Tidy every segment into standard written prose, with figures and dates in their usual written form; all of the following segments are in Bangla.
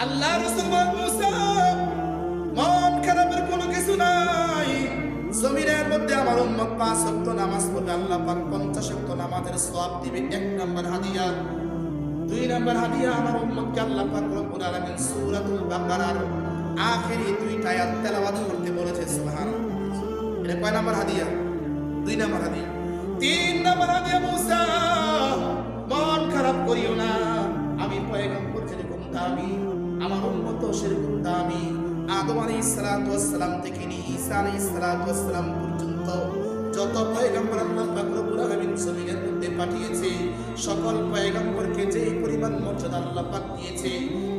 আল্লাহ রাসূল বলেন, মুসা মন খারাপের কোনো কিছু নাই। জমিনের মধ্যে আমার উম্মত 5 ওয়াক্ত নামাজ পড়বে, আল্লাহ পাক 50 ওয়াক্ত নামাজের সওয়াব দিবে। 1 নাম্বার হাদিয়া। 2 নাম্বার হাদিয়া, আমার উম্মতকে আল্লাহ পাক রব্বুল আলামিন সূরাতুল বাকারার আখেরি 2টা আয়াত তেলাওয়াত করতে বলেছে। সুবহানাল্লাহ। এটা কয় নাম্বার হাদিয়া? 2 নাম্বার হাদিয়া। 3 নাম্বার হাদিয়া, মুসা মন খারাপ করিও না। আমি পয়গম্বর যেরকম দামি, আমার উম্মত সেরকম দামি। আদম আলাইহিস সালাতু ওয়াস সালাম থেকে নিয়ে ঈসা আলাইহিস সালাতু ওয়াস সালাম পর্যন্ত যত পয়গম্বর আল্লাহ পাক রব্বুল আলামিন জমিনের মধ্যে পাঠিয়েছে, সকল পয়গম্বরকে যে পরিমাণ মর্যাদা আল্লাহ পাক দিয়েছে,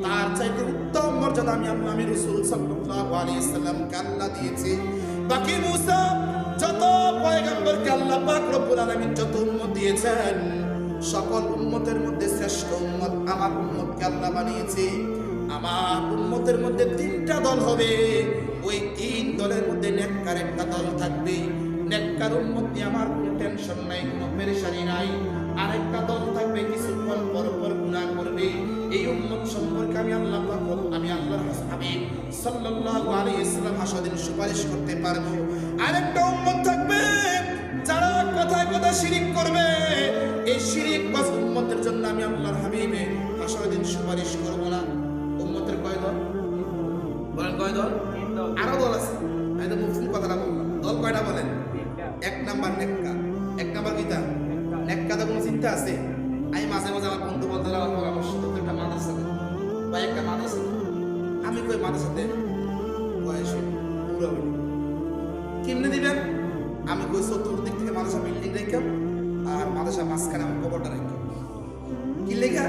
তার চাইতে উত্তম মর্যাদা আমি রাসূল সাল্লাল্লাহু আলাইহি সাল্লামকে আল্লাহ দিয়েছে। বাকি মুসা যত পয়গম্বরকে আল্লাহ পাক রব্বুল আলামিন যত উম্মত দিয়েছেন, সকল উম্মতের মধ্যে শ্রেষ্ঠ উম্মত আমার উম্মতকে আল্লাহ বানিয়েছে। আমার উম্মতের মধ্যে 3টা দল হবে। ওই 3 দলের মধ্যে নেককার একটা দল থাকবে। নেককার উম্মত নিয়ে আমার কোনো টেনশন নাই, কোনো পেরেশানি নাই। আরেকটা দল থাকবে কিছুক্ষণ পর পর গুনাহ করবে। এই উম্মত সম্পর্কে আমি আল্লাহর হাবিব সাল্লাল্লাহু আলাইহি ওয়াসাল্লাম হাসরের সুপারিশ করতে পারবো। আরেকটা উম্মত থাকবে যারা কথায় কথায় শিরিক করবে। এই শিরিক বাস উম্মতের জন্য আমি আল্লাহর হাবিবে হাসরের সুপারিশ করব না। উম্মতের কয় দল? বলেন কয় দল? আরো দল আছে। আমি তো মুফহুম কথাটা বললাম। দল কয়টা বলেন? 1 নাম্বার নেককার। 1 নাম্বার কিতা? নেককার কোনো চিন্তা আছে? আমি মাঝে মাঝে আমার বন্ধু বলতেরা আমার সাথে একটা মাদ্রাসা বা একটা মাদ্রাসা, আমি কই মাদ্রাসাতে বয়স পুরো কেমনে দিবেন? আমি কই চতুর্দিক থেকে মাদ্রাসা বিল্ডিং রেখে আর মাদ্রাসা মাঝখানে আমার কবরটা রেখে। কি লেখা?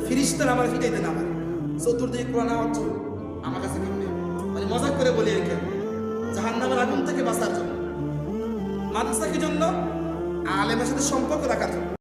ফিরিস্তার আমার ফিটাইতে না পারে চতুর্দিকে কোরআন আওয়াজ চল আমার কাছে কেমনে, মানে মজাক করে বলি রেখে জাহান্নামের আগুন থেকে বাঁচার জন্য। মাদ্রাসা কি জন্য? আলেমের সাথে সম্পর্ক রাখার জন্য।